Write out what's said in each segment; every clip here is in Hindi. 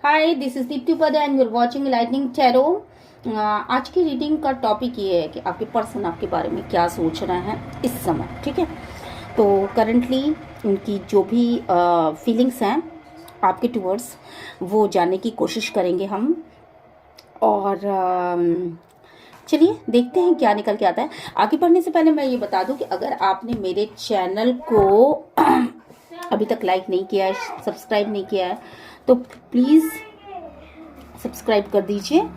Hi, this is Deepti Upadhyay and you are watching lightning tarot. आज की रीडिंग का टॉपिक ये है कि आपके पर्सन आपके बारे में क्या सोच रहे हैं इस समय। ठीक है, तो करंटली उनकी जो भी फीलिंग्स हैं आपके टूवर्ड्स वो जानने की कोशिश करेंगे हम। और चलिए देखते हैं क्या निकल के आता है। आगे बढ़ने से पहले मैं ये बता दूं कि अगर आपने मेरे चैनल को अभी तक लाइक नहीं किया है, सब्सक्राइब नहीं किया है, तो प्लीज़ सब्सक्राइब कर दीजिए।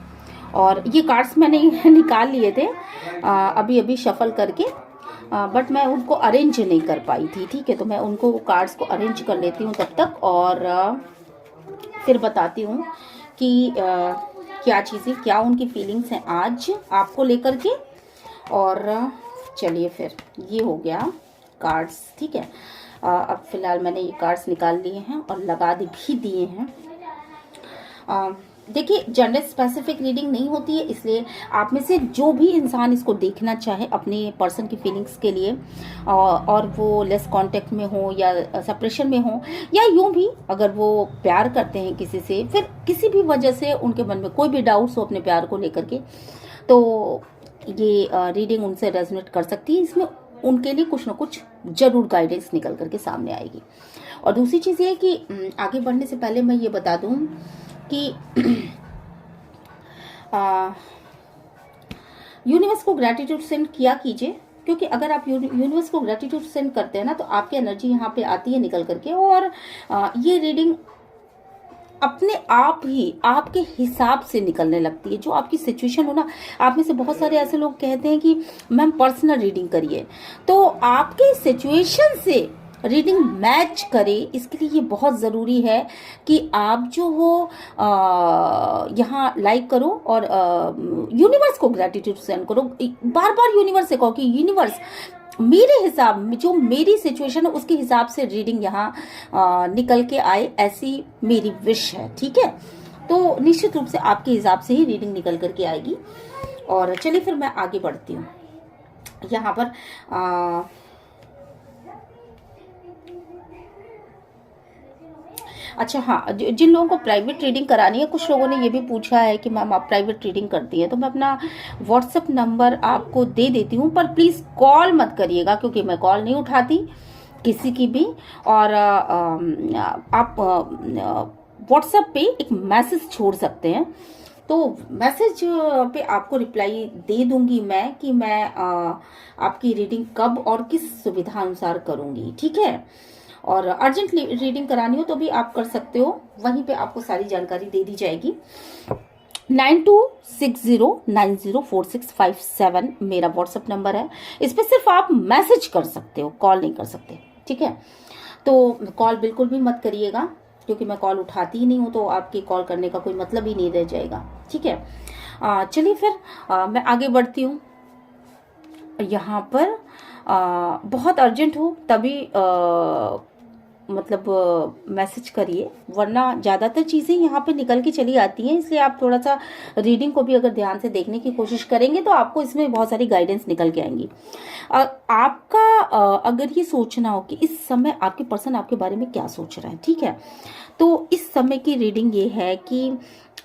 और ये कार्ड्स मैंने निकाल लिए थे अभी अभी शफल करके, बट मैं उनको अरेंज नहीं कर पाई थी। ठीक है, तो मैं उनको कार्ड्स को अरेंज कर लेती हूँ तब तक, और फिर बताती हूँ कि क्या चीज़ें, क्या उनकी फीलिंग्स हैं आज आपको लेकर के। और चलिए फिर, ये हो गया कार्ड्स। ठीक है, अब फिलहाल मैंने ये कार्ड्स निकाल लिए हैं और लगा भी दिए हैं। देखिए, जेंडर स्पेसिफिक रीडिंग नहीं होती है, इसलिए आप में से जो भी इंसान इसको देखना चाहे अपने पर्सन की फीलिंग्स के लिए, और वो लेस कांटेक्ट में हो या सेपरेशन में हो, या यूं भी अगर वो प्यार करते हैं किसी से, फिर किसी भी वजह से उनके मन में कोई भी डाउट्स हो अपने प्यार को लेकर के, तो ये रीडिंग उनसे रेजोनेट कर सकती है। इसमें उनके लिए कुछ ना कुछ जरूर गाइडेंस निकल करके सामने आएगी। और दूसरी चीज़ ये कि आगे बढ़ने से पहले मैं ये बता दूं कि यूनिवर्स को ग्रैटिट्यूड सेंड किया कीजिए, क्योंकि अगर आप यूनिवर्स को ग्रैटिट्यूड सेंड करते हैं ना, तो आपकी एनर्जी यहाँ पे आती है निकल करके, और ये रीडिंग अपने आप ही आपके हिसाब से निकलने लगती है। जो आपकी सिचुएशन हो ना, आप में से बहुत सारे ऐसे लोग कहते हैं कि मैम पर्सनल रीडिंग करिए, तो आपके सिचुएशन से रीडिंग मैच करे, इसके लिए ये बहुत ज़रूरी है कि आप जो हो यहाँ लाइक करो और यूनिवर्स को ग्रैटिट्यूड सेंड करो। बार बार यूनिवर्स से कहो कि यूनिवर्स मेरे हिसाब, जो मेरी सिचुएशन है उसके हिसाब से रीडिंग यहाँ निकल के आए, ऐसी मेरी विश है। ठीक है, तो निश्चित रूप से आपके हिसाब से ही रीडिंग निकल करके आएगी। और चलिए फिर मैं आगे बढ़ती हूँ। यहाँ पर अच्छा हाँ, जिन लोगों को प्राइवेट रीडिंग करानी है, कुछ लोगों ने ये भी पूछा है कि मैम आप प्राइवेट रीडिंग करती हैं, तो मैं अपना व्हाट्सएप नंबर आपको दे देती हूँ, पर प्लीज़ कॉल मत करिएगा, क्योंकि मैं कॉल नहीं उठाती किसी की भी। और आप व्हाट्सएप पे एक मैसेज छोड़ सकते हैं, तो मैसेज पे आपको रिप्लाई दे दूंगी मैं कि मैं आपकी रीडिंग कब और किस सुविधा अनुसार करूंगी। ठीक है, और अर्जेंट रीडिंग करानी हो तो भी आप कर सकते हो, वहीं पे आपको सारी जानकारी दे दी जाएगी। 9260904657 मेरा व्हाट्सएप नंबर है। इस पर सिर्फ आप मैसेज कर सकते हो, कॉल नहीं कर सकते। ठीक है, तो कॉल बिल्कुल भी मत करिएगा, क्योंकि मैं कॉल उठाती ही नहीं हूँ, तो आपके कॉल करने का कोई मतलब ही नहीं रह जाएगा। ठीक है, चलिए फिर मैं आगे बढ़ती हूँ। यहाँ पर बहुत अर्जेंट हो तभी मतलब मैसेज करिए, वरना ज़्यादातर चीज़ें यहाँ पे निकल के चली आती हैं, इसलिए आप थोड़ा सा रीडिंग को भी अगर ध्यान से देखने की कोशिश करेंगे तो आपको इसमें बहुत सारी गाइडेंस निकल के आएंगी। आपका अगर ये सोचना हो कि इस समय आपके पर्सन आपके बारे में क्या सोच रहा है, ठीक है, तो इस समय की रीडिंग ये है कि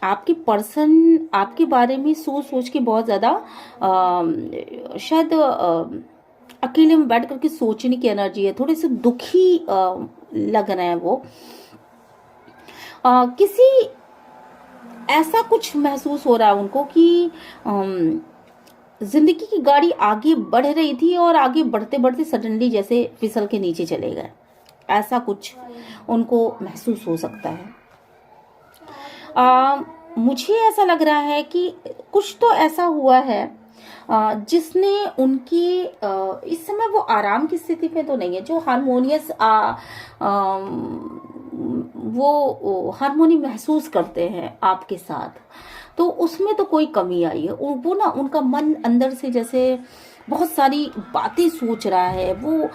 आपके पर्सन आपके बारे में सोच सोच के बहुत ज़्यादा शायद अकेले में बैठ करके सोचने की एनर्जी है, थोड़े से दुखी लग रहे हैं वो। किसी ऐसा कुछ महसूस हो रहा है उनको कि जिंदगी की गाड़ी आगे बढ़ रही थी और आगे बढ़ते बढ़ते सडनली जैसे फिसल के नीचे चले गए, ऐसा कुछ उनको महसूस हो सकता है। मुझे ऐसा लग रहा है कि कुछ तो ऐसा हुआ है जिसने उनकी इस समय वो आराम की स्थिति में तो नहीं है, जो हारमोनियस वो हारमोनी महसूस करते हैं आपके साथ, तो उसमें तो कोई कमी आई है। वो ना, उनका मन अंदर से जैसे बहुत सारी बातें सोच रहा है, वो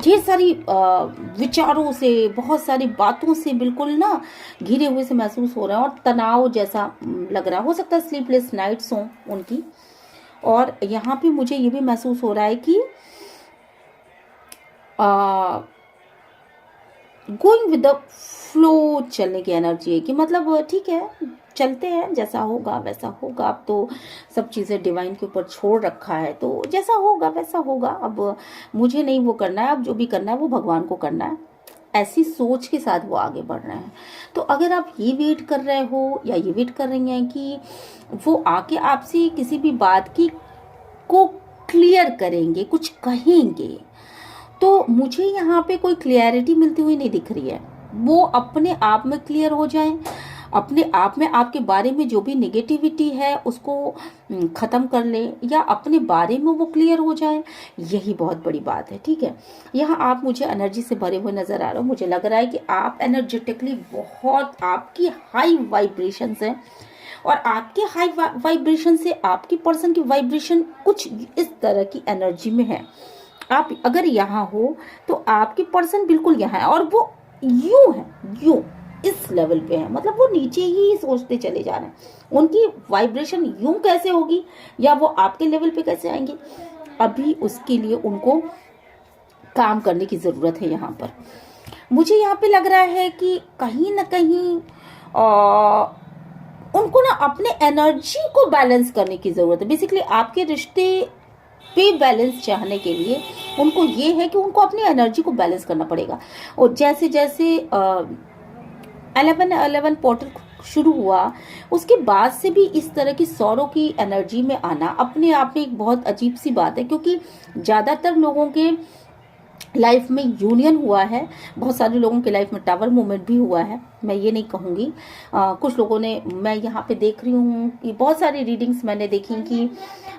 ढेर सारी विचारों से, बहुत सारी बातों से बिल्कुल ना घिरे हुए से महसूस हो रहा है, और तनाव जैसा लग रहा हो सकता है, स्लीपलेस नाइट्स हों उनकी। और यहाँ पे मुझे ये भी महसूस हो रहा है कि गोइंग विद द फ्लो चलने की एनर्जी है कि मतलब ठीक है, चलते हैं, जैसा होगा वैसा होगा। अब तो सब चीज़ें डिवाइन के ऊपर छोड़ रखा है, तो जैसा होगा वैसा होगा। अब मुझे नहीं वो करना है, अब जो भी करना है वो भगवान को करना है। ऐसी सोच के साथ वो आगे बढ़ रहे हैं। तो अगर आप ये वेट कर रहे हो या ये वेट कर रही हैं कि वो आके आपसे किसी भी बात की को क्लियर करेंगे, कुछ कहेंगे, तो मुझे यहाँ पे कोई क्लियरिटी मिलती हुई नहीं दिख रही है। वो अपने आप में क्लियर हो जाएं, अपने आप में आपके बारे में जो भी नेगेटिविटी है उसको ख़त्म कर ले, या अपने बारे में वो क्लियर हो जाए, यही बहुत बड़ी बात है। ठीक है, यहाँ आप मुझे एनर्जी से भरे हुए नज़र आ रहे हो। मुझे लग रहा है कि आप एनर्जेटिकली बहुत, आपकी हाई वाइब्रेशंस हैं, और आपके हाई वाइब्रेशन से आपकी पर्सन की वाइब्रेशन कुछ इस तरह की एनर्जी में है। आप अगर यहाँ हो तो आपकी पर्सन बिल्कुल यहाँ है, और वो यूं है, यूं इस लेवल पे है, मतलब वो नीचे ही सोचते चले जा रहे हैं। उनकी वाइब्रेशन यूं कैसे होगी, या वो आपके लेवल पे कैसे आएंगे, अभी उसके लिए उनको काम करने की ज़रूरत है। यहाँ पर मुझे यहाँ पे लग रहा है कि कहीं ना कहीं उनको ना अपने एनर्जी को बैलेंस करने की ज़रूरत है। बेसिकली आपके रिश्ते पे बैलेंस चाहने के लिए उनको ये है कि उनको अपनी एनर्जी को बैलेंस करना पड़ेगा। और जैसे जैसे 11 पोर्टल शुरू हुआ, उसके बाद से भी इस तरह की सौरों की एनर्जी में आना अपने आप में एक बहुत अजीब सी बात है, क्योंकि ज़्यादातर लोगों के लाइफ में यूनियन हुआ है, बहुत सारे लोगों के लाइफ में टावर मूवमेंट भी हुआ है, मैं ये नहीं कहूँगी। कुछ लोगों ने, मैं यहाँ पे देख रही हूँ कि बहुत सारी रीडिंग्स मैंने देखी कि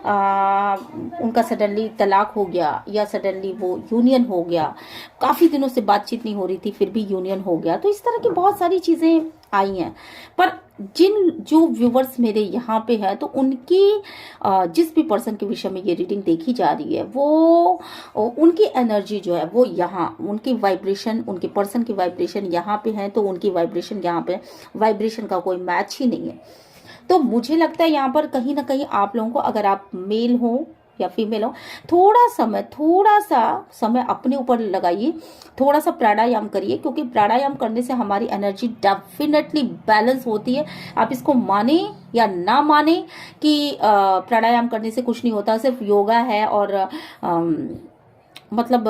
उनका सडनली तलाक हो गया, या सडनली वो यूनियन हो गया, काफ़ी दिनों से बातचीत नहीं हो रही थी फिर भी यूनियन हो गया। तो इस तरह की बहुत सारी चीज़ें आई हैं। पर जो व्यूवर्स मेरे यहाँ पे है, तो उनकी जिस भी पर्सन के विषय में ये रीडिंग देखी जा रही है, वो उनकी एनर्जी जो है वो यहाँ, उनकी वाइब्रेशन, उनके पर्सन की वाइब्रेशन यहाँ पे है, तो उनकी वाइब्रेशन यहाँ पे, वाइब्रेशन का कोई मैच ही नहीं है। तो मुझे लगता है यहाँ पर कहीं ना कहीं आप लोगों को, अगर आप मेल हो या फीमेल हो, थोड़ा सा समय अपने ऊपर लगाइए, थोड़ा सा प्राणायाम करिए, क्योंकि प्राणायाम करने से हमारी एनर्जी डेफिनेटली बैलेंस होती है। आप इसको माने या ना माने कि प्राणायाम करने से कुछ नहीं होता, सिर्फ योगा है, और मतलब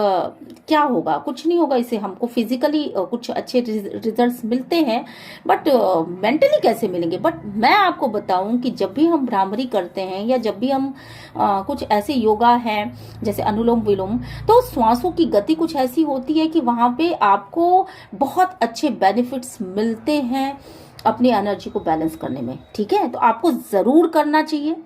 क्या होगा, कुछ नहीं होगा। इससे हमको फिजिकली कुछ अच्छे रिजल्ट्स मिलते हैं, बट मेंटली कैसे मिलेंगे। बट मैं आपको बताऊं कि जब भी हम भ्रामरी करते हैं, या जब भी हम कुछ ऐसे योगा हैं जैसे अनुलोम विलोम, तो श्वासों की गति कुछ ऐसी होती है कि वहां पे आपको बहुत अच्छे बेनिफिट्स मिलते हैं अपनी एनर्जी को बैलेंस करने में। ठीक है, तो आपको जरूर करना चाहिए,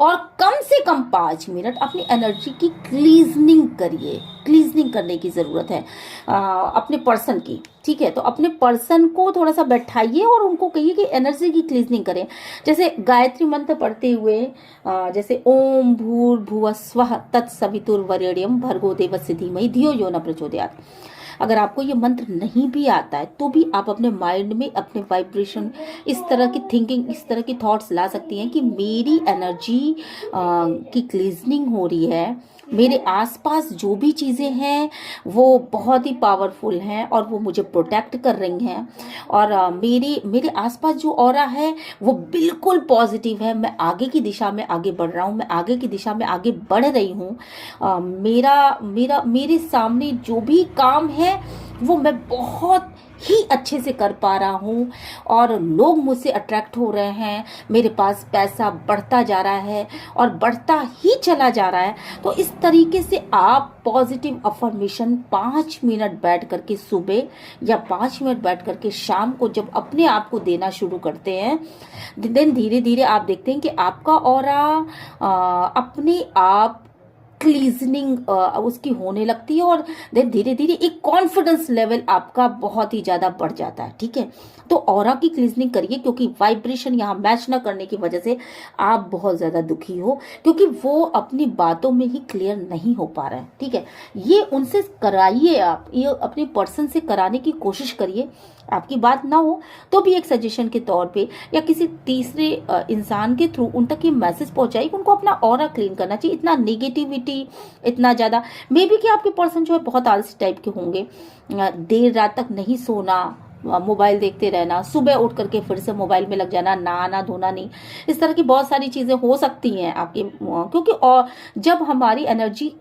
और कम से कम 5 मिनट अपनी एनर्जी की क्लीजनिंग करिए। क्लीजनिंग करने की ज़रूरत है अपने पर्सन की। ठीक है, तो अपने पर्सन को थोड़ा सा बैठाइए और उनको कहिए कि एनर्जी की क्लीजनिंग करें। जैसे गायत्री मंत्र पढ़ते हुए, जैसे ओम भूर्भुवः स्वः तत्सवितुर्वरेण्यं भर्गो देवस्य धीमहि धियो यो न प्रचोदयात्। अगर आपको ये मंत्र नहीं भी आता है तो भी आप अपने माइंड में अपने वाइब्रेशन, इस तरह की थिंकिंग, इस तरह की थॉट्स ला सकती हैं कि मेरी एनर्जी की क्लीजनिंग हो रही है, मेरे आसपास जो भी चीज़ें हैं वो बहुत ही पावरफुल हैं और वो मुझे प्रोटेक्ट कर रही हैं, और मेरे आसपास जो ऑरा है वो बिल्कुल पॉजिटिव है। मैं आगे की दिशा में आगे बढ़ रहा हूँ, मैं आगे की दिशा में आगे बढ़ रही हूँ। मेरे सामने जो भी काम है वो मैं बहुत ही अच्छे से कर पा रहा हूँ, और लोग मुझसे अट्रैक्ट हो रहे हैं, मेरे पास पैसा बढ़ता जा रहा है और बढ़ता ही चला जा रहा है। तो इस तरीके से आप पॉजिटिव अफर्मेशन 5 मिनट बैठ करके सुबह, या 5 मिनट बैठ करके शाम को जब अपने आप को देना शुरू करते हैं, दिन धीरे धीरे आप देखते हैं कि आपका ऑरा अपने आप क्लीजनिंग उसकी होने लगती है, और देन धीरे धीरे एक कॉन्फिडेंस लेवल आपका बहुत ही ज़्यादा बढ़ जाता है। ठीक है, तो ऑरा की क्लीजनिंग करिए, क्योंकि वाइब्रेशन यहाँ मैच ना करने की वजह से आप बहुत ज़्यादा दुखी हो, क्योंकि वो अपनी बातों में ही क्लियर नहीं हो पा रहे हैं। ठीक है, ये उनसे कराइए, आप ये अपने पर्सन से कराने की कोशिश करिए, आपकी बात ना हो तो भी एक सजेशन के तौर पे या किसी तीसरे इंसान के थ्रू उन तक ये मैसेज पहुंचाइए कि उनको अपना ऑरा क्लीन करना चाहिए। इतना नेगेटिविटी, इतना ज़्यादा, मे बी कि आपके पर्सन जो है बहुत आलसी टाइप के होंगे, देर रात तक नहीं सोना, मोबाइल देखते रहना, सुबह उठ करके फिर से मोबाइल में लग जाना, नहाना धोना नहीं, इस तरह की बहुत सारी चीज़ें हो सकती हैं आपके, क्योंकि और जब हमारी एनर्जी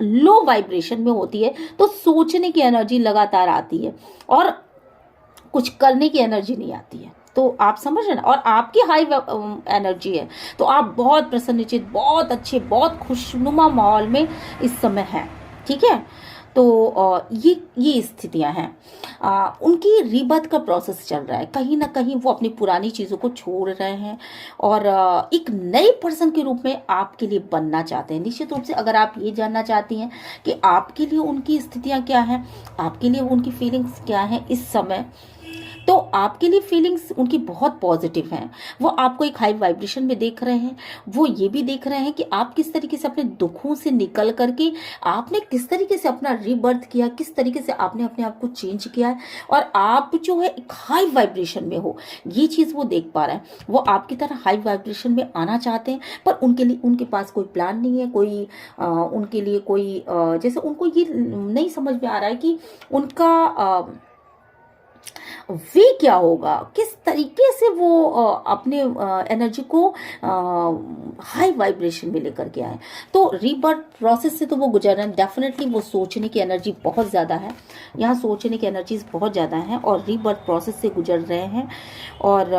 लो वाइब्रेशन में होती है तो सोचने की एनर्जी लगातार आती है और कुछ करने की एनर्जी नहीं आती है। तो आप समझ रहे ना, और आपकी हाई एनर्जी है तो आप बहुत प्रसन्नचित, बहुत अच्छे, बहुत खुशनुमा माहौल में इस समय हैं, ठीक है। तो ये स्थितियां हैं। उनकी रीबर्थ का प्रोसेस चल रहा है, कहीं ना कहीं वो अपनी पुरानी चीज़ों को छोड़ रहे हैं और एक नए पर्सन के रूप में आपके लिए बनना चाहते हैं। निश्चित रूप से अगर आप ये जानना चाहती हैं कि आपके लिए उनकी स्थितियां क्या हैं, आपके लिए उनकी फीलिंग्स क्या हैं इस समय, तो आपके लिए फीलिंग्स उनकी बहुत पॉजिटिव हैं। वो आपको एक हाई वाइब्रेशन में देख रहे हैं। वो ये भी देख रहे हैं कि आप किस तरीके से अपने दुखों से निकल करके आपने किस तरीके से अपना रीबर्थ किया, किस तरीके से आपने अपने आप को चेंज किया है और आप जो है एक हाई वाइब्रेशन में हो, ये चीज़ वो देख पा रहे हैं। वो आपकी तरह हाई वाइब्रेशन में आना चाहते हैं पर उनके लिए उनके पास कोई प्लान नहीं है, कोई उनके लिए कोई जैसे उनको ये नहीं समझ में आ रहा है कि उनका वे क्या होगा, किस तरीके से वो अपने एनर्जी को हाई वाइब्रेशन में लेकर के आए। तो रीबर्थ प्रोसेस से तो वो गुजर रहे हैं। डेफिनेटली वो सोचने की एनर्जी बहुत ज़्यादा है, यहाँ सोचने की एनर्जीज बहुत ज़्यादा हैं और रीबर्थ प्रोसेस से गुजर रहे हैं और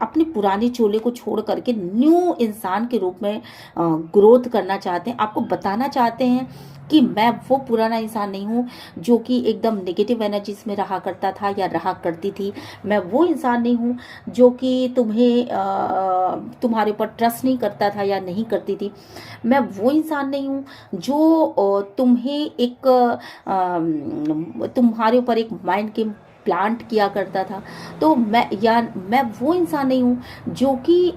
अपने पुराने चोले को छोड़ करके न्यू इंसान के रूप में ग्रोथ करना चाहते हैं। आपको बताना चाहते हैं कि मैं वो पुराना इंसान नहीं हूँ जो कि एकदम नेगेटिव एनर्जीज में रहा करता था या रहा करती थी। मैं वो इंसान नहीं हूँ जो कि तुम्हारे ऊपर ट्रस्ट नहीं करता था या नहीं करती थी। मैं वो इंसान नहीं हूँ जो तुम्हें एक तुम्हारे ऊपर एक माइंड गेम प्लांट किया करता था। तो मैं वो इंसान नहीं हूँ जो कि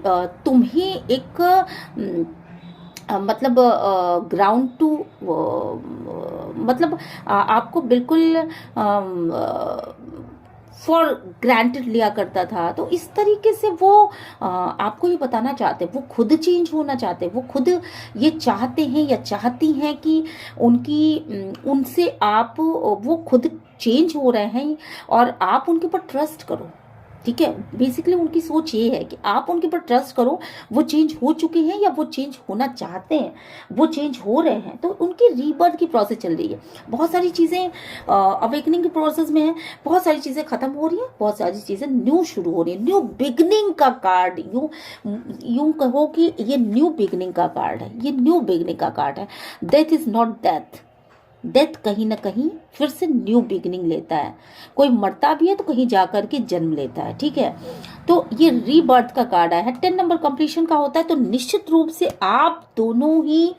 तुम्हें एक मतलब ग्राउंड टू मतलब आपको बिल्कुल फॉर ग्रांटेड लिया करता था। तो इस तरीके से वो आपको ये बताना चाहते हैं, वो खुद चेंज होना चाहते हैं, वो खुद ये चाहते हैं या चाहती हैं कि उनसे आप वो खुद चेंज हो रहे हैं और आप उनके ऊपर ट्रस्ट करो, ठीक है। बेसिकली उनकी सोच ये है कि आप उनके ऊपर ट्रस्ट करो। वो चेंज हो चुके हैं या वो चेंज होना चाहते हैं, वो चेंज हो रहे हैं। तो उनकी रीबर्थ की प्रोसेस चल रही है। बहुत सारी चीज़ें अवेकनिंग के प्रोसेस में है, बहुत सारी चीज़ें खत्म हो रही हैं, बहुत सारी चीज़ें न्यू शुरू हो रही है। न्यू बिगनिंग का कार्ड, यूं कहो कि ये न्यू बिगनिंग का कार्ड है, ये न्यू बिगनिंग का कार्ड है। Death is not death. Death कहीं ना कहीं फिर से न्यू बिगिनिंग लेता है। कोई मरता भी है तो कहीं जाकर के जन्म लेता है, ठीक है। तो ये रीबर्थ का कार्ड आया है। 10 नंबर कंप्लीशन का होता है। तो निश्चित रूप से आप दोनों ही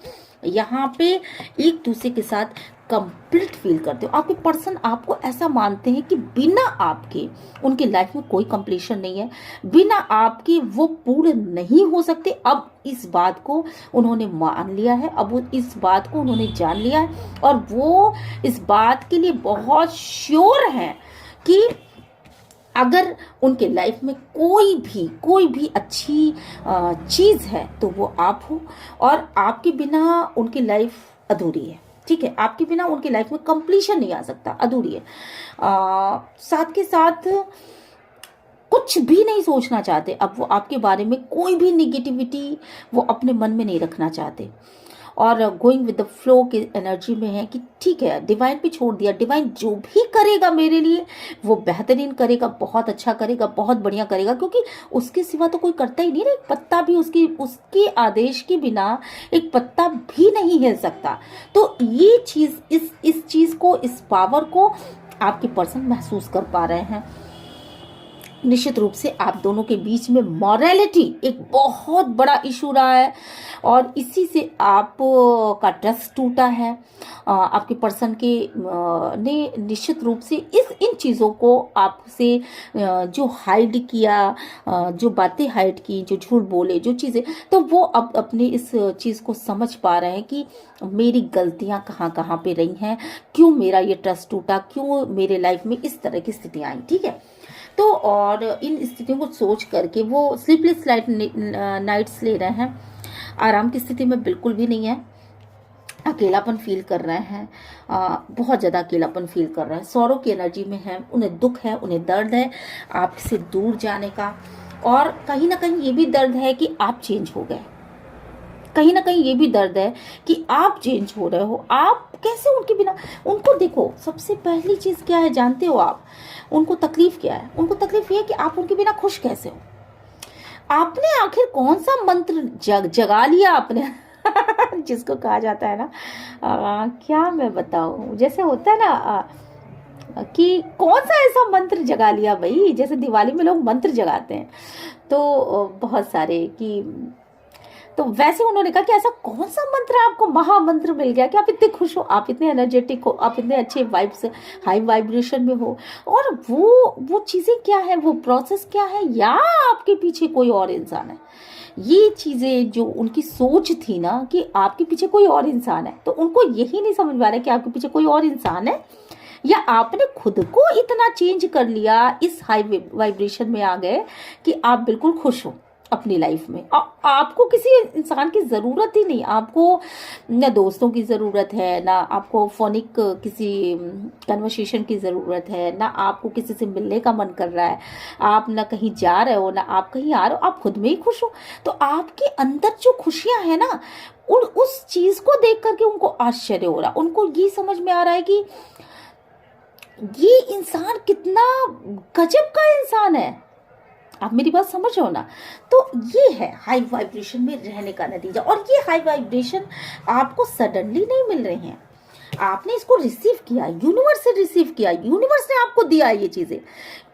यहाँ पे एक दूसरे के साथ कंप्लीट फील करते हो। आपके पर्सन आपको ऐसा मानते हैं कि बिना आपके उनकी लाइफ में कोई कंप्लीशन नहीं है, बिना आपके वो पूर्ण नहीं हो सकते। अब इस बात को उन्होंने मान लिया है, अब वो इस बात को उन्होंने जान लिया है और वो इस बात के लिए बहुत श्योर हैं कि अगर उनके लाइफ में कोई भी अच्छी चीज़ है तो वो आप हो और आपके बिना उनकी लाइफ अधूरी है, ठीक है। आपके बिना उनकी लाइफ में कंप्लीशन नहीं आ सकता, अधूरी है। साथ के साथ कुछ भी नहीं सोचना चाहते अब वो आपके बारे में, कोई भी निगेटिविटी वो अपने मन में नहीं रखना चाहते और गोइंग विद द फ्लो की एनर्जी में है कि ठीक है, डिवाइन पे छोड़ दिया। डिवाइन जो भी करेगा मेरे लिए वो बेहतरीन करेगा, बहुत अच्छा करेगा, बहुत बढ़िया करेगा, क्योंकि उसके सिवा तो कोई करता ही नहीं। एक पत्ता भी उसके आदेश के बिना एक पत्ता भी नहीं हिल सकता। तो ये चीज़, इस चीज़ को, इस पावर को आपके पर्सन महसूस कर पा रहे हैं। निश्चित रूप से आप दोनों के बीच में मॉरलिटी एक बहुत बड़ा इशू रहा है और इसी से आप का ट्रस्ट टूटा है। आपके पर्सन के ने निश्चित रूप से इन चीज़ों को आपसे जो हाइड किया, जो बातें हाइड की, जो झूठ बोले, जो चीज़ें, तो वो अब अपने इस चीज़ को समझ पा रहे हैं कि मेरी गलतियां कहाँ कहाँ पे रही हैं, क्यों मेरा ये ट्रस्ट टूटा, क्यों मेरे लाइफ में इस तरह की स्थितियाँ आई। ठीक है, तो और इन स्थितियों को सोच करके वो स्लीपलेस नाइट्स ले रहे हैं, आराम की स्थिति में बिल्कुल भी नहीं है, अकेलापन फील कर रहे हैं, बहुत ज़्यादा अकेलापन फील कर रहे हैं, सौरों की एनर्जी में है, उन्हें दुख है, उन्हें दर्द है आपसे दूर जाने का, और कहीं ना कहीं ये भी दर्द है कि आप चेंज हो गए, कहीं ना कहीं ये भी दर्द है कि आप चेंज हो रहे हो। आप कैसे उनके बिना, उनको देखो, सबसे पहली चीज़ क्या है जानते हो आप, उनको तकलीफ क्या है? उनको तकलीफ ये है कि आप उनके बिना खुश कैसे हो। आपने आखिर कौन सा मंत्र जगा लिया आपने जिसको कहा जाता है ना, क्या मैं बताऊं, जैसे होता है ना कि कौन सा ऐसा मंत्र जगा लिया भाई, जैसे दिवाली में लोग मंत्र जगाते हैं तो बहुत सारे कि, तो वैसे उन्होंने कहा कि ऐसा कौन सा मंत्र आपको महामंत्र मिल गया कि आप इतने खुश हो, आप इतने एनर्जेटिक हो, आप इतने अच्छे वाइब्स, हाई वाइब्रेशन में हो, और वो चीज़ें क्या है, वो प्रोसेस क्या है, या आपके पीछे कोई और इंसान है। ये चीज़ें जो उनकी सोच थी ना कि आपके पीछे कोई और इंसान है, तो उनको यही नहीं समझ में आ रहा है कि आपके पीछे कोई और इंसान है, या आपने खुद को इतना चेंज कर लिया, इस हाई वाइब्रेशन में आ गए कि आप बिल्कुल खुश हो अपनी लाइफ में। आपको किसी इंसान की ज़रूरत ही नहीं, आपको न दोस्तों की ज़रूरत है, ना आपको फोनिक किसी कन्वर्सेशन की ज़रूरत है, ना आपको किसी से मिलने का मन कर रहा है, आप ना कहीं जा रहे हो, ना आप कहीं आ रहे हो, आप खुद में ही खुश हो। तो आपके अंदर जो खुशियां है ना, उस चीज़ को देख करके उनको आश्चर्य हो रहा, उनको ये समझ में आ रहा है कि ये इंसान कितना गजब का इंसान है। आप मेरी बात समझ रहे हो ना? तो ये है हाई वाइब्रेशन में रहने का नतीजा, और ये हाई वाइब्रेशन आपको सडनली नहीं मिल रहे हैं, आपने इसको रिसीव किया, यूनिवर्स से रिसीव किया, यूनिवर्स ने आपको दिया ये चीजें।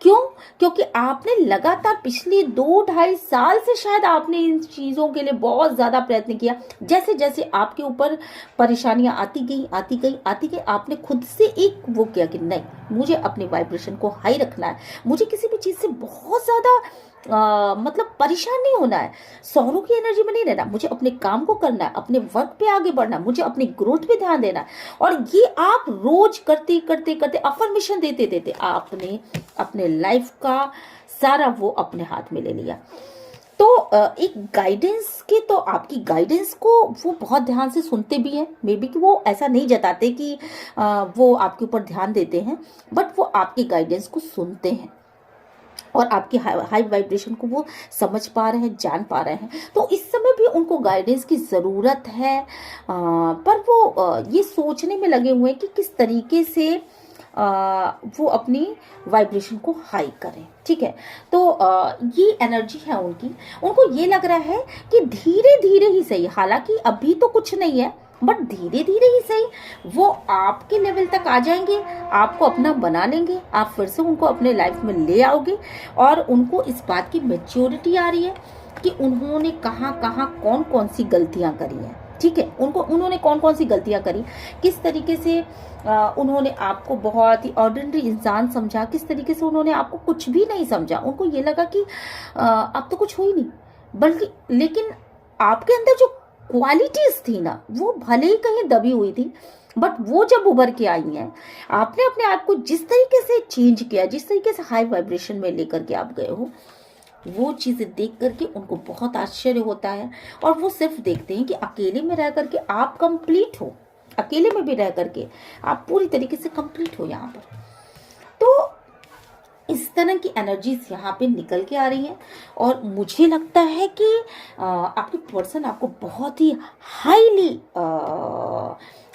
क्यों? क्योंकि आपने लगातार पिछले 2-2.5 साल से शायद आपने इन चीजों के लिए बहुत ज्यादा प्रयत्न किया। जैसे जैसे आपके ऊपर परेशानियां आती गई, आपने खुद से एक वो किया कि नहीं, मुझे अपने वाइब्रेशन को हाई रखना है, मुझे किसी भी चीज से बहुत ज्यादा मतलब परेशान नहीं होना है, सौरों की एनर्जी में नहीं रहना, मुझे अपने काम को करना है, अपने वर्क पे आगे बढ़ना है, मुझे अपनी ग्रोथ पे ध्यान देना है। और ये आप रोज करते करते करते अफर्मेशन देते देते आपने अपने लाइफ का सारा वो अपने हाथ में ले लिया। तो एक गाइडेंस के, तो आपकी गाइडेंस को वो बहुत ध्यान से सुनते भी हैं, मे बी कि वो ऐसा नहीं जताते कि वो आपके ऊपर ध्यान देते हैं, बट वो आपकी गाइडेंस को सुनते हैं और आपकी हाई वाइब्रेशन को वो समझ पा रहे हैं, जान पा रहे हैं। तो इस समय भी उनको गाइडेंस की ज़रूरत है, पर वो ये सोचने में लगे हुए हैं कि किस तरीके से वो अपनी वाइब्रेशन को हाई करें। ठीक है, तो ये एनर्जी है उनकी, उनको ये लग रहा है कि धीरे धीरे ही सही, हालांकि अभी तो कुछ नहीं है, बट धीरे धीरे ही सही वो आपके लेवल तक आ जाएंगे, आपको अपना बना लेंगे, आप फिर से उनको अपने लाइफ में ले आओगे, और उनको इस बात की मैच्योरिटी आ रही है कि उन्होंने कहाँ कहाँ कौन कौन सी गलतियां करी हैं। ठीक है, उन्होंने कौन कौन सी गलतियां करी, किस तरीके से उन्होंने आपको बहुत ही ऑर्डिनरी इंसान समझा, किस तरीके से उन्होंने आपको कुछ भी नहीं समझा। उनको ये लगा कि अब तो कुछ हो ही नहीं, बल्कि लेकिन आपके अंदर जो क्वालिटीज थी ना, वो भले ही कहीं दबी हुई थी, बट वो जब उभर के आई हैं, आपने अपने आप को जिस तरीके से चेंज किया, जिस तरीके से हाई वाइब्रेशन में लेकर के आप गए हो, वो चीज़ें देख करके उनको बहुत आश्चर्य होता है। और वो सिर्फ देखते हैं कि अकेले में रह करके आप कंप्लीट हो, अकेले में भी रह करके आप पूरी तरीके से कंप्लीट हो यहाँ पर। तो इस तरह की एनर्जीज यहाँ पे निकल के आ रही हैं, और मुझे लगता है कि आपके पर्सन आपको बहुत ही हाईली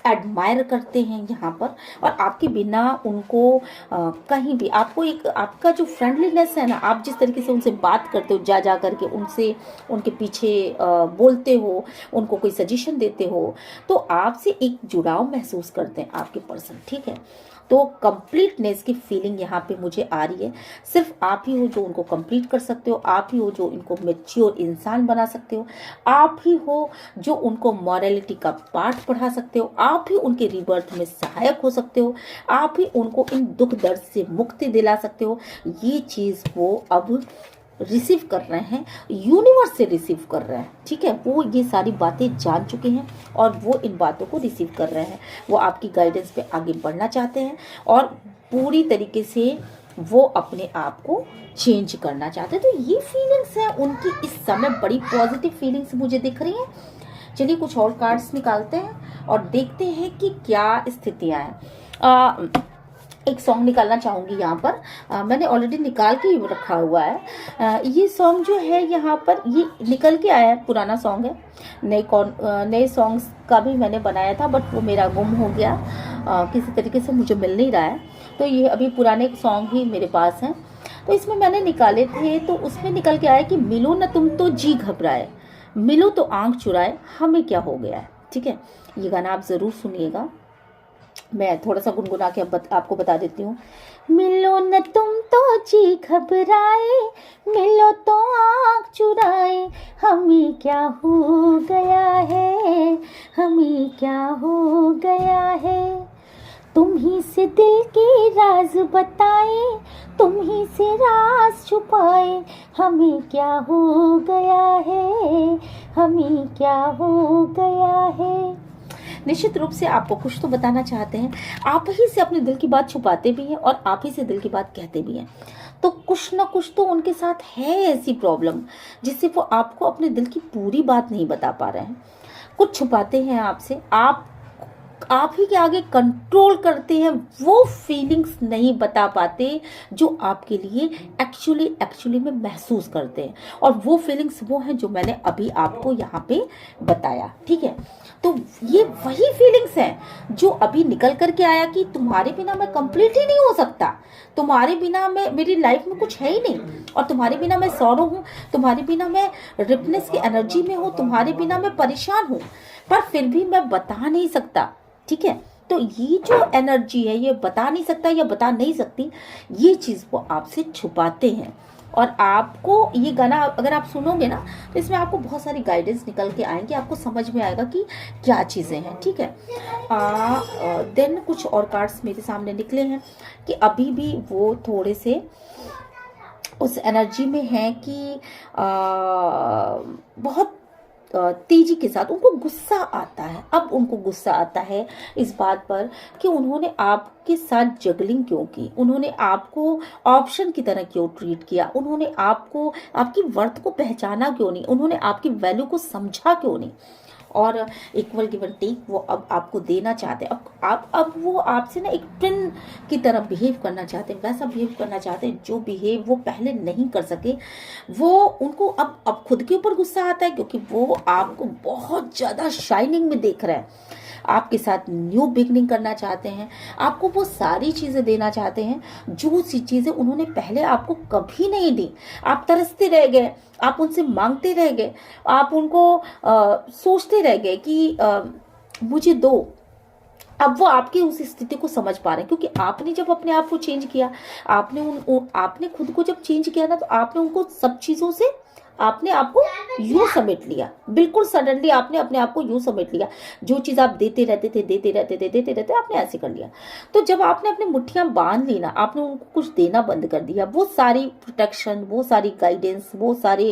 एडमायर करते हैं यहाँ पर, और आपके बिना उनको कहीं भी, आपको एक आपका जो फ्रेंडलीनेस है ना, आप जिस तरीके से उनसे बात करते हो, जा करके उनसे, उनके पीछे बोलते हो, उनको कोई सजेशन देते हो, तो आपसे एक जुड़ाव महसूस करते हैं आपके पर्सन। ठीक है, तो कंप्लीटनेस की फीलिंग यहाँ पे मुझे आ रही है। सिर्फ आप ही हो जो उनको कंप्लीट कर सकते हो, आप ही हो जो इनको मैच्योर इंसान बना सकते हो, आप ही हो जो उनको मॉरलिटी का पाठ पढ़ा सकते हो, आप ही उनके रिबर्थ में सहायक हो सकते हो, आप ही उनको इन दुख दर्द से मुक्ति दिला सकते हो। ये चीज़ वो अब रिसीव कर रहे हैं, यूनिवर्स से रिसीव कर रहे हैं, ठीक है। वो ये सारी बातें जान चुके हैं और वो इन बातों को रिसीव कर रहे हैं। वो आपकी गाइडेंस पे आगे बढ़ना चाहते हैं और पूरी तरीके से वो अपने आप को चेंज करना चाहते हैं। तो ये फीलिंग्स हैं उनकी इस समय, बड़ी पॉजिटिव फीलिंग्स मुझे दिख रही हैं। चलिए कुछ और कार्ड्स निकालते हैं और देखते हैं कि क्या स्थितियां हैं। एक सॉन्ग निकालना चाहूँगी यहाँ पर। मैंने ऑलरेडी निकाल के ही रखा हुआ है। ये सॉन्ग जो है यहाँ पर ये निकल के आया है, पुराना सॉन्ग है। नए सॉन्ग्स का भी मैंने बनाया था बट वो मेरा गुम हो गया, किसी तरीके से मुझे मिल नहीं रहा है। तो ये अभी पुराने सॉन्ग ही मेरे पास हैं। तो इसमें मैंने निकाले थे, तो उसमें निकल के आया कि मिलो न तुम तो जी घबराए, मिलो तो आंख चुराए, हमें क्या हो गया है। ठीक है, ये गाना आप ज़रूर सुनिएगा। मैं थोड़ा सा गुनगुना के आपको बता देती हूँ। मिलो न तुम तो जी घबराए, मिलो तो आँख चुराए, हमें क्या हो गया है, हमें क्या हो गया है। तुम ही से दिल के राज बताए, तुम ही से राज छुपाए, हमें क्या हो गया है, हमें क्या हो गया है। निश्चित रूप से आपको कुछ तो बताना चाहते हैं, आप ही से अपने दिल की बात छुपाते भी हैं और आप ही से दिल की बात कहते भी हैं। तो कुछ ना कुछ तो उनके साथ है ऐसी प्रॉब्लम जिससे वो आपको अपने दिल की पूरी बात नहीं बता पा रहे हैं। कुछ छुपाते हैं आपसे, आप ही के आगे कंट्रोल करते हैं, वो फीलिंग्स नहीं बता पाते जो आपके लिए एक्चुअली में महसूस करते हैं। और वो फीलिंग्स वो हैं जो मैंने अभी आपको यहाँ पे बताया। ठीक है, तो ये वही फीलिंग्स हैं जो अभी निकल करके आया कि तुम्हारे बिना मैं कंप्लीट ही नहीं हो सकता, तुम्हारे बिना मैं, मेरी लाइफ में कुछ है ही नहीं, और तुम्हारे बिना मैं सौरो हूँ, तुम्हारे बिना मैं रिपनेस की एनर्जी में हूँ, तुम्हारे बिना मैं परेशान हूँ, पर फिर भी मैं बता नहीं सकता। ठीक है, तो ये जो एनर्जी है, ये बता नहीं सकता या बता नहीं सकती, ये चीज़ वो आपसे छुपाते हैं। और आपको ये गाना अगर आप सुनोगे ना, तो इसमें आपको बहुत सारी गाइडेंस निकल के आएंगे, आपको समझ में आएगा कि क्या चीज़ें हैं। ठीक है, देन कुछ और कार्ड्स मेरे सामने निकले हैं कि अभी भी वो थोड़े से उस एनर्जी में हैं कि बहुत तेजी के साथ उनको गुस्सा आता है। अब उनको गुस्सा आता है इस बात पर कि उन्होंने आपके साथ जगलिंग क्यों की, उन्होंने आपको ऑप्शन की तरह क्यों ट्रीट किया, उन्होंने आपको, आपकी वर्थ को पहचाना क्यों नहीं, उन्होंने आपकी वैल्यू को समझा क्यों नहीं। और इक्वल गिव एंड टेक वो अब आपको देना चाहते हैं। अब वो आपसे ना एक ट्विन की तरह बिहेव करना चाहते हैं, वैसा बिहेव करना चाहते हैं जो बिहेव वो पहले नहीं कर सके। वो उनको अब खुद के ऊपर गुस्सा आता है क्योंकि वो आपको बहुत ज़्यादा शाइनिंग में देख रहे हैं, आपके साथ न्यू बिगनिंग करना चाहते हैं, आपको वो सारी चीज़ें देना चाहते हैं जो सी चीज़ें उन्होंने पहले आपको कभी नहीं दी। आप तरसते रह गए, आप उनसे मांगते रह गए, आप उनको सोचते रह गए कि मुझे दो। अब वो आपकी उस स्थिति को समझ पा रहे हैं क्योंकि आपने जब अपने आप को चेंज किया, आपने खुद को जब चेंज किया ना, तो आपने उनको सब चीज़ों से आपने आपको यूं समेट लिया, बिल्कुल सडनली आपने अपने आप को यूं समेट लिया। जो चीज़ आप देते रहते आपने ऐसे कर लिया। तो जब आपने अपनी मुट्ठियां बांध ली ना, आपने उनको कुछ देना बंद कर दिया, वो सारी प्रोटेक्शन, वो सारी गाइडेंस, वो सारे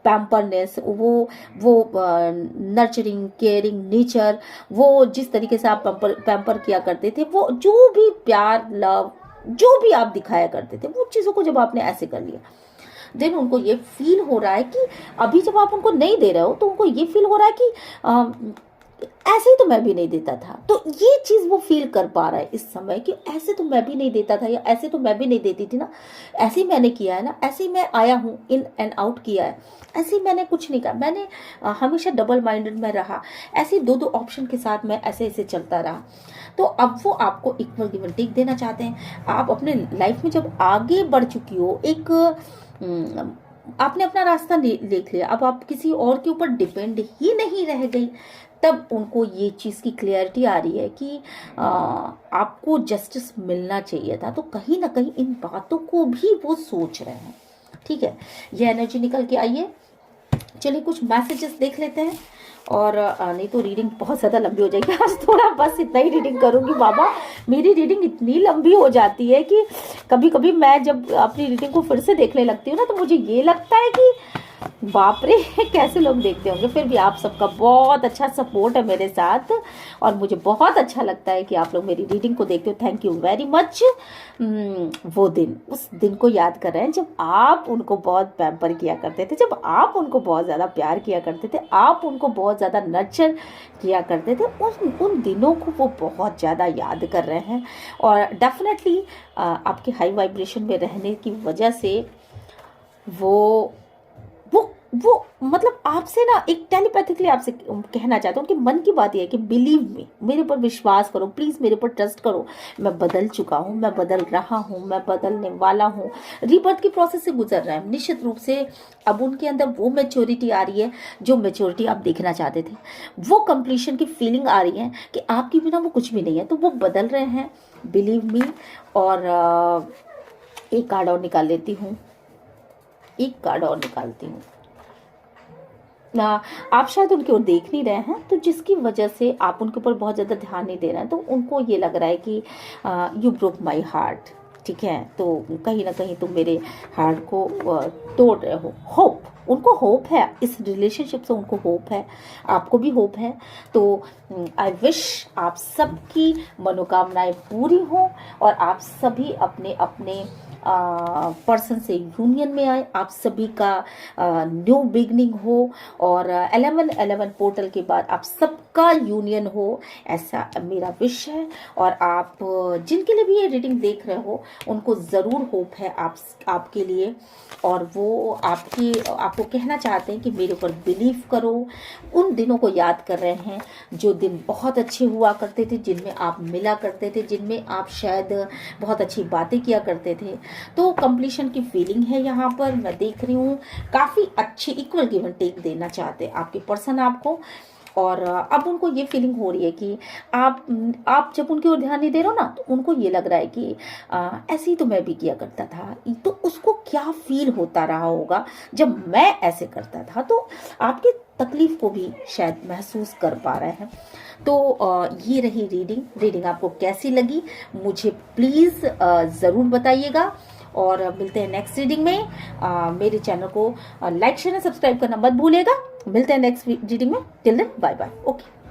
पैम्परनेस, वो नर्चरिंग, केयरिंग नेचर, वो जिस तरीके से आप पैम्पर किया करते थे, वो जो भी प्यार, लव, जो भी आप दिखाया करते थे, वो चीज़ों को जब आपने ऐसे कर लिया, देन उनको ये फील हो रहा है कि अभी जब आप उनको नहीं दे रहे हो तो उनको ये फील हो रहा है कि ऐसे ही तो मैं भी नहीं देता था। तो ये चीज़ वो फील कर पा रहा है इस समय कि ऐसे तो मैं भी नहीं देता था, या ऐसे तो मैं भी नहीं देती थी ना, ऐसे ही मैंने किया है ना, ऐसे ही मैं आया हूँ, इन एंड आउट किया है, ऐसे ही मैंने कुछ नहीं कहा, मैंने हमेशा डबल माइंडेड में रहा, ऐसे दो ऑप्शन के साथ मैं ऐसे ऐसे चलता रहा। तो अब वो आपको इक्वल गिव एंड टेक देना चाहते हैं। आप अपने लाइफ में जब आगे बढ़ चुकी हो, एक आपने अपना रास्ता देख लिया, अब आप किसी और के ऊपर डिपेंड ही नहीं रह गई। तब उनको ये चीज़ की क्लियरिटी आ रही है कि आपको जस्टिस मिलना चाहिए था। तो कहीं ना कहीं इन बातों को भी वो सोच रहे हैं। ठीक है, ये एनर्जी निकल के आई है। चलिए कुछ मैसेजेस देख लेते हैं, और नहीं तो रीडिंग बहुत ज़्यादा लंबी हो जाएगी। आज थोड़ा बस इतना ही रीडिंग करूँगी बाबा। मेरी रीडिंग इतनी लंबी हो जाती है कि कभी कभी मैं जब अपनी रीडिंग को फिर से देखने लगती हूँ ना, तो मुझे ये लगता है कि बाप रे कैसे लोग देखते होंगे। फिर भी आप सबका बहुत अच्छा सपोर्ट है मेरे साथ, और मुझे बहुत अच्छा लगता है कि आप लोग मेरी रीडिंग को देखते हो। Thank you very much. वो दिन, उस दिन को याद कर रहे हैं जब आप उनको बहुत पैम्पर किया करते थे, जब आप उनको बहुत ज़्यादा प्यार किया करते थे, आप उनको बहुत ज़्यादा नर्चर किया करते थे। उन दिनों को वो बहुत ज़्यादा याद कर रहे हैं। और डेफिनेटली आपके हाई वाइब्रेशन में रहने की वजह से वो मतलब आपसे ना एक टेलीपैथिकली आपसे कहना चाहते हैं। उनके मन की बात यह है कि बिलीव मी, मेरे पर विश्वास करो प्लीज़, मेरे पर ट्रस्ट करो। मैं बदल चुका हूँ, मैं बदल रहा हूँ, मैं बदलने वाला हूँ। रीबर्थ की प्रोसेस से गुजर रहा है निश्चित रूप से। अब उनके अंदर वो मैच्योरिटी आ रही है जो मैच्योरिटी आप देखना चाहते थे। वो कंप्लीशन की फीलिंग आ रही है कि आपके बिना वो कुछ भी नहीं है। तो वो बदल रहे हैं, बिलीव मी। और एक कार्ड और निकाल लेती हूँ, एक कार्ड और निकालती हूँ। आप शायद उनकी ओर देख नहीं रहे हैं, तो जिसकी वजह से आप उनके ऊपर बहुत ज़्यादा ध्यान नहीं दे रहे हैं। तो उनको ये लग रहा है कि यू ब्रोक माई हार्ट। ठीक है, तो कहीं ना कहीं तुम मेरे हार्ट को तोड़ रहे हो। होप, उनको होप है इस रिलेशनशिप से, उनको होप है, आपको भी होप है। तो आई विश आप सबकी मनोकामनाएं पूरी हों, और आप सभी अपने अपने पर्सन से यूनियन में आए। आप सभी का न्यू बिगनिंग हो, और 11/11 पोर्टल के बाद आप सबका यूनियन हो, ऐसा मेरा विश है। और आप जिनके लिए भी ये रीडिंग देख रहे हो उनको ज़रूर होप है आपके लिए, और वो आपको कहना चाहते हैं कि मेरे ऊपर बिलीव करो। उन दिनों को याद कर रहे हैं जो दिन बहुत अच्छे हुआ करते थे, जिनमें आप मिला करते थे, जिनमें आप शायद बहुत अच्छी बातें किया करते थे। तो कंप्लीशन की फीलिंग है यहाँ पर, मैं देख रही हूँ। काफ़ी अच्छी इक्वल गिव एंड टेक देना चाहते हैं आपके पर्सन आपको। और अब उनको ये फीलिंग हो रही है कि आप जब उनकी ओर ध्यान नहीं दे रहे हो ना, तो उनको ये लग रहा है कि ऐसे ही तो मैं भी किया करता था, तो उसको क्या फील होता रहा होगा जब मैं ऐसे करता था। तो आपकी तकलीफ को भी शायद महसूस कर पा रहे हैं। तो ये रही रीडिंग आपको कैसी लगी मुझे प्लीज़ ज़रूर बताइएगा। और मिलते हैं नेक्स्ट रीडिंग में। मेरे चैनल को लाइक शेयर सब्सक्राइब करना मत भूलिएगा। मिलते हैं नेक्स्ट रीडिंग में। Till then bye bye. Okay.